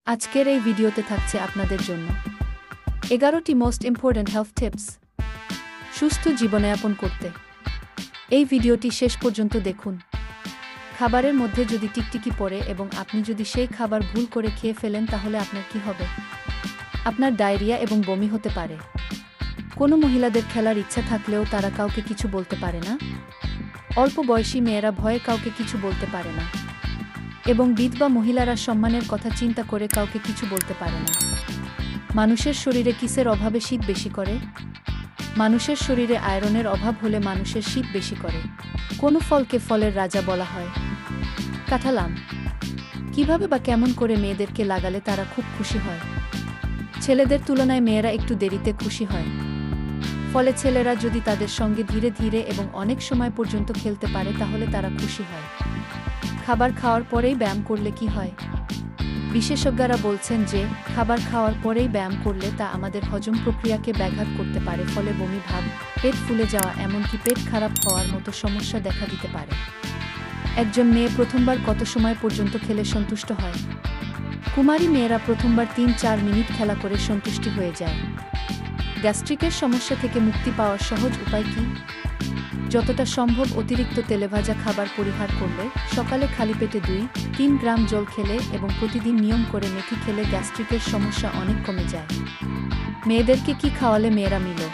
আজকের এই ভিডিওতে থাকছে আপনাদের জন্য 11টি মোস্ট ইম্পর্ট্যান্ট হেলথ টিপস সুস্থ জীবনযাপন করতে। এই ভিডিওটি শেষ পর্যন্ত দেখুন। খাবারের মধ্যে যদি টিকটিকি পড়ে এবং আপনি যদি সেই খাবার ভুল করে খেয়ে ফেলেন তাহলে আপনার কি হবে? আপনার ডায়রিয়া এবং বমি হতে পারে। কোনো মহিলাদের খেলার ইচ্ছা থাকলেও তারা কাউকে কিছু বলতে পারে না। অল্প বয়সী মেয়েরা ভয়ে কাউকে কিছু বলতে পারে না এবং বিধবা মহিলারা সম্মানের কথা চিন্তা করে কাউকে কিছু বলতে পারে না। মানুষের শরীরে কিসের অভাবে শীত বেশি করে? মানুষের শরীরে আয়রনের অভাব হলে মানুষের শীত বেশি করে। কোনো ফলকে ফলের রাজা বলা হয়? কাঁঠাল আম। কিভাবে বা কেমন করে মেয়েদেরকে লাগালে তারা খুব খুশি হয়? ছেলেদের তুলনায় মেয়েরা একটু দেরিতে খুশি হয়। ফলে ছেলেরা যদি তাদের সঙ্গে ধীরে ধীরে এবং অনেক সময় পর্যন্ত খেলতে পারে তাহলে তারা খুশি হয়। খাবার খাওয়ার পরেই ব্যায়াম করলে কি হয়? বিশেষজ্ঞরা বলছেন যে খাবার খাওয়ার পরেই ব্যায়াম করলে তা আমাদের হজম প্রক্রিয়াকে ব্যাঘাত করতে পারে, ফলে বমি ভাব, পেট ফুলে যাওয়া, এমনকি পেট খারাপ হওয়ার মতো সমস্যা দেখা দিতে পারে। একজন মেয়ে প্রথমবার কত সময় পর্যন্ত খেলে সন্তুষ্ট হয়? কুমারী মেয়েরা প্রথমবার ৩-৪ মিনিট খেলা করে সন্তুষ্টি হয়ে যায়। গ্যাস্ট্রিকের সমস্যা থেকে মুক্তি পাওয়ার সহজ উপায় কি? যতটা সম্ভব অতিরিক্ত তেলেভাজা খাবার পরিহার করলে, সকালে খালি পেটে 2-3 গ্রাম জল খেলে এবং প্রতিদিন নিয়ম করে মেথি খেলে গ্যাস্ট্রিকের সমস্যা অনেক কমে যায়। মেয়েদেরকে কি খাওয়ালে মেয়েরা মিলো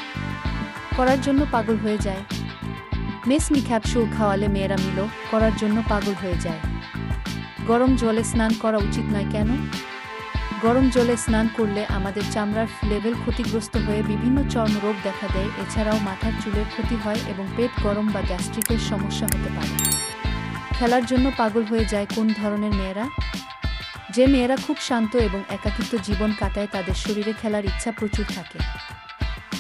করার জন্য পাগল হয়ে যায়? মেসমি ক্যাপসুল খাওয়ালে মেয়েরা মিলো করার জন্য পাগল হয়ে যায়। গরম জলে স্নান করা উচিত নয় কেন? গরম জলে স্নান করলে আমাদের চামড়ার লেভেল ক্ষতিগ্রস্ত হয়ে বিভিন্ন চর্মরোগ দেখা দেয়। এছাড়াও মাথার চুলের ক্ষতি হয় এবং পেট গরম বা গ্যাস্ট্রিকের সমস্যা হতে পারে। খেলার জন্য পাগল হয়ে যায় কোন ধরনের মেয়েরা? যে মেয়েরা খুব শান্ত এবং একাকিত্ব জীবন কাটায় তাদের শরীরে খেলার ইচ্ছা প্রচুর থাকে।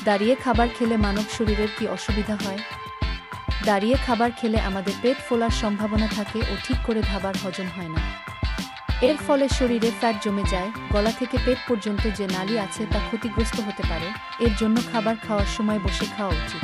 দাঁড়িয়ে খাবার খেলে মানব শরীরের কি অসুবিধা হয়? দাঁড়িয়ে খাবার খেলে আমাদের পেট ফোলার সম্ভাবনা থাকে ও ঠিক করে খাবার হজম হয় না। এর ফলে শরীরে ফ্যাট জমে যায়, গলা থেকে পেট পর্যন্ত যে নালী আছে তা ক্ষতিগ্রস্ত হতে পারে। এর জন্য খাবার খাওয়ার সময় বসে খাওয়া উচিত।